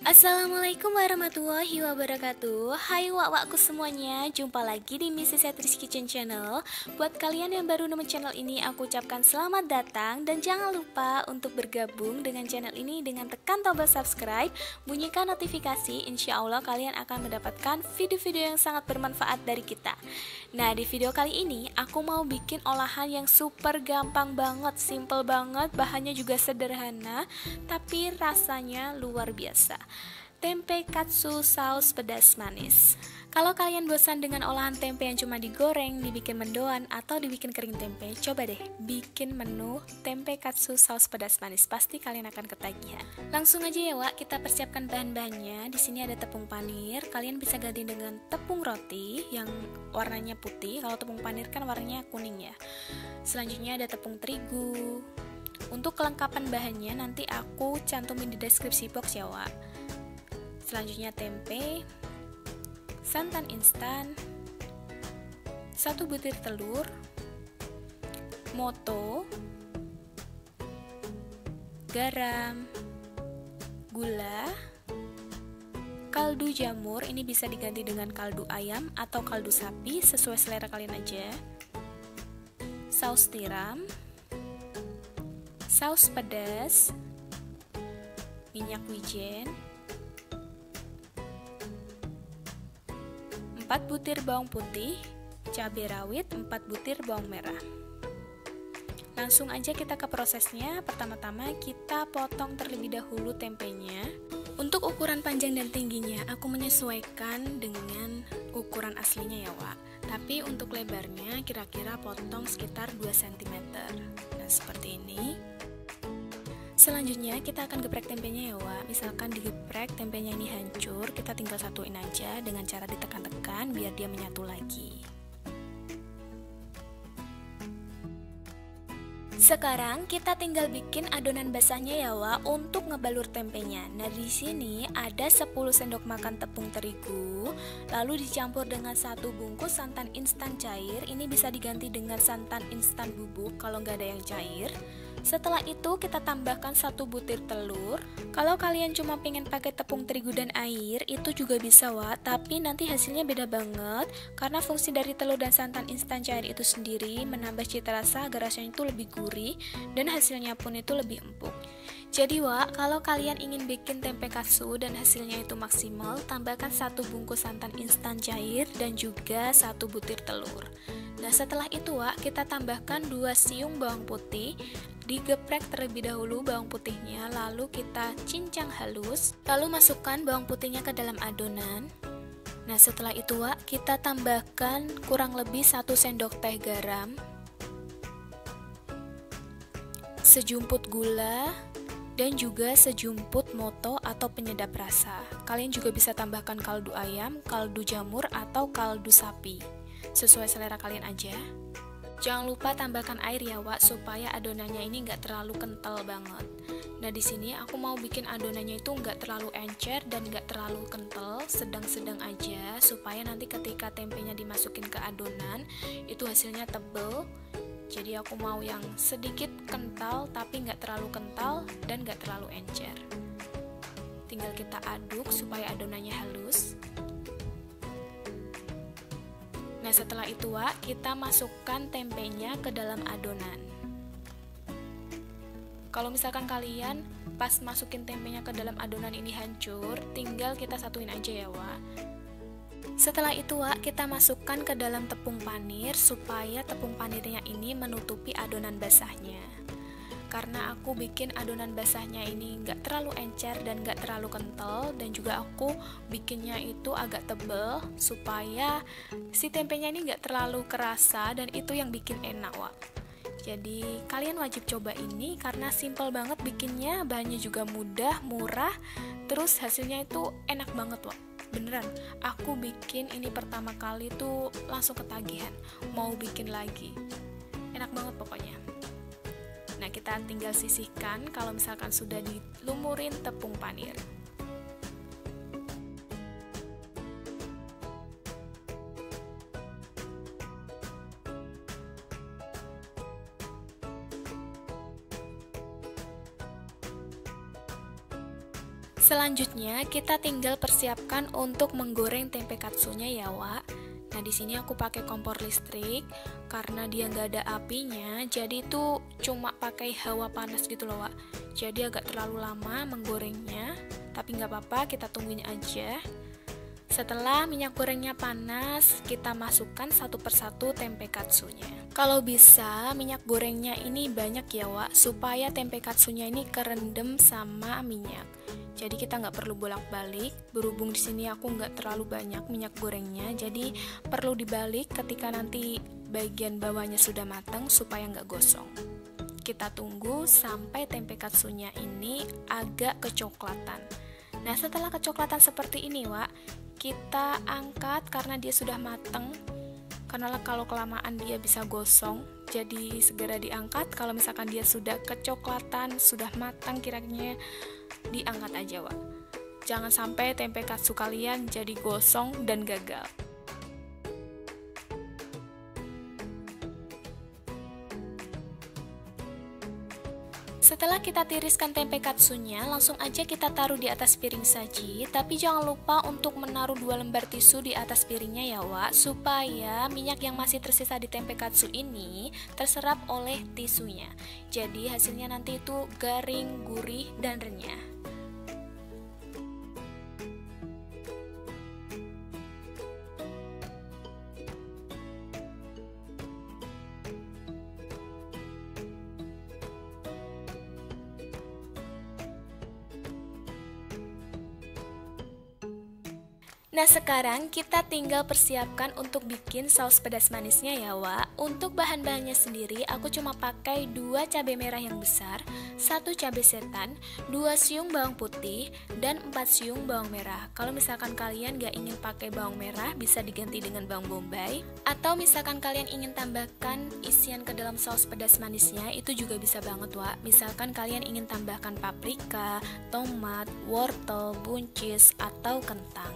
Assalamualaikum warahmatullahi wabarakatuh. Hai wak-wakku semuanya, jumpa lagi di Mrs. Setris Kitchen Channel. Buat kalian yang baru nemu channel ini, aku ucapkan selamat datang. Dan jangan lupa untuk bergabung dengan channel ini dengan tekan tombol subscribe, bunyikan notifikasi. Insya Allah kalian akan mendapatkan video-video yang sangat bermanfaat dari kita. Nah, di video kali ini aku mau bikin olahan yang super gampang banget, simple banget, bahannya juga sederhana, tapi rasanya luar biasa. Tempe katsu saus pedas manis. Kalau kalian bosan dengan olahan tempe yang cuma digoreng, dibikin mendoan, atau dibikin kering tempe, coba deh bikin menu tempe katsu saus pedas manis. Pasti kalian akan ketagihan. Langsung aja ya Wak, kita persiapkan bahan-bahannya. Di sini ada tepung panir. Kalian bisa ganti dengan tepung roti yang warnanya putih. Kalau tepung panir kan warnanya kuning ya. Selanjutnya ada tepung terigu. Untuk kelengkapan bahannya nanti aku cantumin di deskripsi box ya Wak. Selanjutnya tempe, santan instan, 1 butir telur, moto, garam, gula, kaldu jamur, ini bisa diganti dengan kaldu ayam atau kaldu sapi sesuai selera kalian aja, saus tiram, saus pedas, minyak wijen, 4 butir bawang putih, cabai rawit, 4 butir bawang merah. Langsung aja kita ke prosesnya. Pertama-tama kita potong terlebih dahulu tempenya. Untuk ukuran panjang dan tingginya aku menyesuaikan dengan ukuran aslinya ya Wak. Tapi untuk lebarnya kira-kira potong sekitar 2 cm. Nah seperti ini. Selanjutnya kita akan geprek tempenya ya Wak. Misalkan digeprek tempenya ini hancur, kita tinggal satuin aja dengan cara ditekan-tekan biar dia menyatu lagi. Sekarang kita tinggal bikin adonan basahnya ya Wak untuk ngebalur tempenya. Nah di sini ada 10 sendok makan tepung terigu, lalu dicampur dengan 1 bungkus santan instan cair. Ini bisa diganti dengan santan instan bubuk kalau nggak ada yang cair. Setelah itu kita tambahkan 1 butir telur. Kalau kalian cuma pengen pakai tepung terigu dan air, itu juga bisa Wak, tapi nanti hasilnya beda banget karena fungsi dari telur dan santan instan cair itu sendiri menambah cita rasa agar rasanya itu lebih gurih dan hasilnya pun itu lebih empuk. Jadi Wak, kalau kalian ingin bikin tempe katsu dan hasilnya itu maksimal, tambahkan 1 bungkus santan instan cair dan juga 1 butir telur. Nah setelah itu Wak, kita tambahkan 2 siung bawang putih. Digeprek terlebih dahulu bawang putihnya, lalu kita cincang halus, lalu masukkan bawang putihnya ke dalam adonan. Nah setelah itu Wak, kita tambahkan kurang lebih 1 sendok teh garam, sejumput gula, dan juga sejumput moto atau penyedap rasa. Kalian juga bisa tambahkan kaldu ayam, kaldu jamur, atau kaldu sapi sesuai selera kalian aja. Jangan lupa tambahkan air ya Wak, supaya adonannya ini nggak terlalu kental banget. Nah di sini aku mau bikin adonannya itu nggak terlalu encer dan nggak terlalu kental, sedang-sedang aja, supaya nanti ketika tempenya dimasukin ke adonan itu hasilnya tebel. Jadi aku mau yang sedikit kental tapi nggak terlalu kental dan nggak terlalu encer. Tinggal kita aduk supaya adonannya halus. Nah setelah itu Wak, kita masukkan tempenya ke dalam adonan. Kalau misalkan kalian pas masukin tempenya ke dalam adonan ini hancur, tinggal kita satuin aja ya Wak. Setelah itu Wak, kita masukkan ke dalam tepung panir supaya tepung panirnya ini menutupi adonan basahnya. Karena aku bikin adonan basahnya ini nggak terlalu encer dan nggak terlalu kental, dan juga aku bikinnya itu agak tebel supaya si tempenya ini nggak terlalu kerasa, dan itu yang bikin enak Wak. Jadi kalian wajib coba ini karena simple banget bikinnya, bahannya juga mudah, murah, terus hasilnya itu enak banget Wak. Beneran, aku bikin ini pertama kali tuh langsung ketagihan, mau bikin lagi. Enak banget pokoknya. Nah kita tinggal sisihkan kalau misalkan sudah dilumurin tepung panir. Selanjutnya kita tinggal persiapkan untuk menggoreng tempe katsunya ya Wak. Nah di sini aku pakai kompor listrik karena dia nggak ada apinya, jadi itu cuma pakai hawa panas gitu loh Wak. Jadi agak terlalu lama menggorengnya, tapi nggak apa-apa, kita tungguin aja. Setelah minyak gorengnya panas, kita masukkan satu persatu tempe katsunya. Kalau bisa, minyak gorengnya ini banyak ya Wak, supaya tempe katsunya ini kerendam sama minyak. Jadi kita nggak perlu bolak-balik. Berhubung di sini aku nggak terlalu banyak minyak gorengnya, jadi perlu dibalik ketika nanti bagian bawahnya sudah matang supaya nggak gosong. Kita tunggu sampai tempe katsunya ini agak kecoklatan. Nah setelah kecoklatan seperti ini Wak, kita angkat karena dia sudah matang. Karena kalau kelamaan dia bisa gosong, jadi segera diangkat. Kalau misalkan dia sudah kecoklatan, sudah matang kira-kira, diangkat aja Wak. Jangan sampai tempe katsu kalian jadi gosong dan gagal. Setelah kita tiriskan tempe katsunya, langsung aja kita taruh di atas piring saji. Tapi jangan lupa untuk menaruh 2 lembar tisu di atas piringnya ya Wak, supaya minyak yang masih tersisa di tempe katsu ini terserap oleh tisunya. Jadi hasilnya nanti itu garing, gurih, dan renyah. Nah sekarang kita tinggal persiapkan untuk bikin saus pedas manisnya ya Wak. Untuk bahan-bahannya sendiri aku cuma pakai 2 cabai merah yang besar, 1 cabai setan, 2 siung bawang putih, dan 4 siung bawang merah. Kalau misalkan kalian gak ingin pakai bawang merah, bisa diganti dengan bawang bombay. Atau misalkan kalian ingin tambahkan isian ke dalam saus pedas manisnya, itu juga bisa banget Wak. Misalkan kalian ingin tambahkan paprika, tomat, wortel, buncis, atau kentang.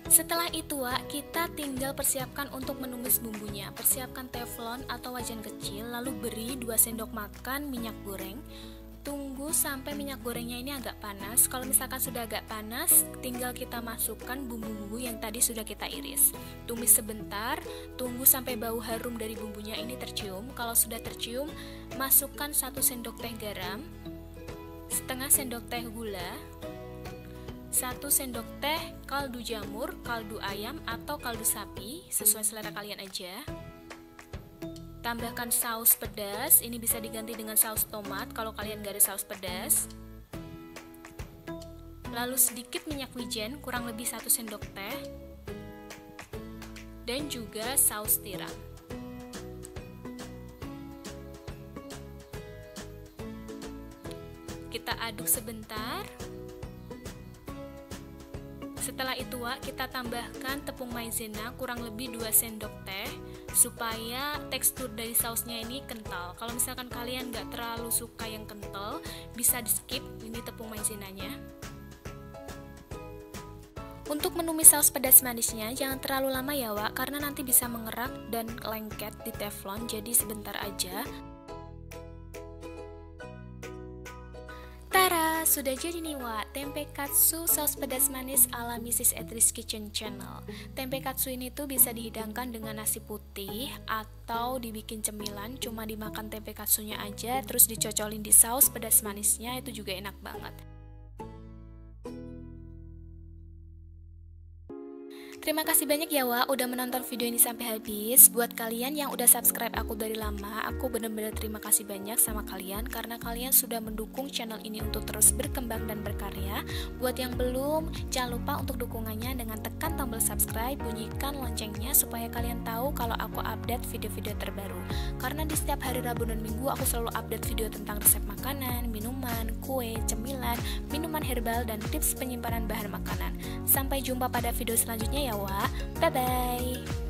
Setelah itu Wak, kita tinggal persiapkan untuk menumis bumbunya. Persiapkan teflon atau wajan kecil, lalu beri 2 sendok makan minyak goreng. Tunggu sampai minyak gorengnya ini agak panas. Kalau misalkan sudah agak panas, tinggal kita masukkan bumbu-bumbu yang tadi sudah kita iris. Tumis sebentar, tunggu sampai bau harum dari bumbunya ini tercium. Kalau sudah tercium, masukkan 1 sendok teh garam, setengah sendok teh gula, 1 sendok teh kaldu jamur, kaldu ayam, atau kaldu sapi, sesuai selera kalian aja. Tambahkan saus pedas, ini bisa diganti dengan saus tomat kalau kalian gak ada saus pedas. Lalu sedikit minyak wijen, kurang lebih 1 sendok teh. Dan juga saus tiram. Kita aduk sebentar. Setelah itu Wak, kita tambahkan tepung maizena kurang lebih 2 sendok teh supaya tekstur dari sausnya ini kental. Kalau misalkan kalian gak terlalu suka yang kental, bisa di skip ini tepung maizenanya. Untuk menumis saus pedas manisnya jangan terlalu lama ya Wak, karena nanti bisa mengerak dan lengket di teflon, jadi sebentar aja. Sudah jadi nih Wak, tempe katsu saus pedas manis ala Mrs. Edri's Kitchen Channel. Tempe katsu ini tuh bisa dihidangkan dengan nasi putih atau dibikin cemilan, cuma dimakan tempe katsunya aja terus dicocolin di saus pedas manisnya, itu juga enak banget. Terima kasih banyak ya Wak udah menonton video ini sampai habis. Buat kalian yang udah subscribe aku dari lama, aku bener-bener terima kasih banyak sama kalian karena kalian sudah mendukung channel ini untuk terus berkembang dan berkarya. Buat yang belum, jangan lupa untuk dukungannya dengan tekan tombol subscribe, bunyikan loncengnya supaya kalian tahu kalau aku update video-video terbaru. Karena di setiap hari Rabu dan Minggu aku selalu update video tentang resep makanan, minuman, kue, cemilan, minuman herbal, dan tips penyimpanan bahan makanan. Sampai jumpa pada video selanjutnya ya Wak. Bye bye.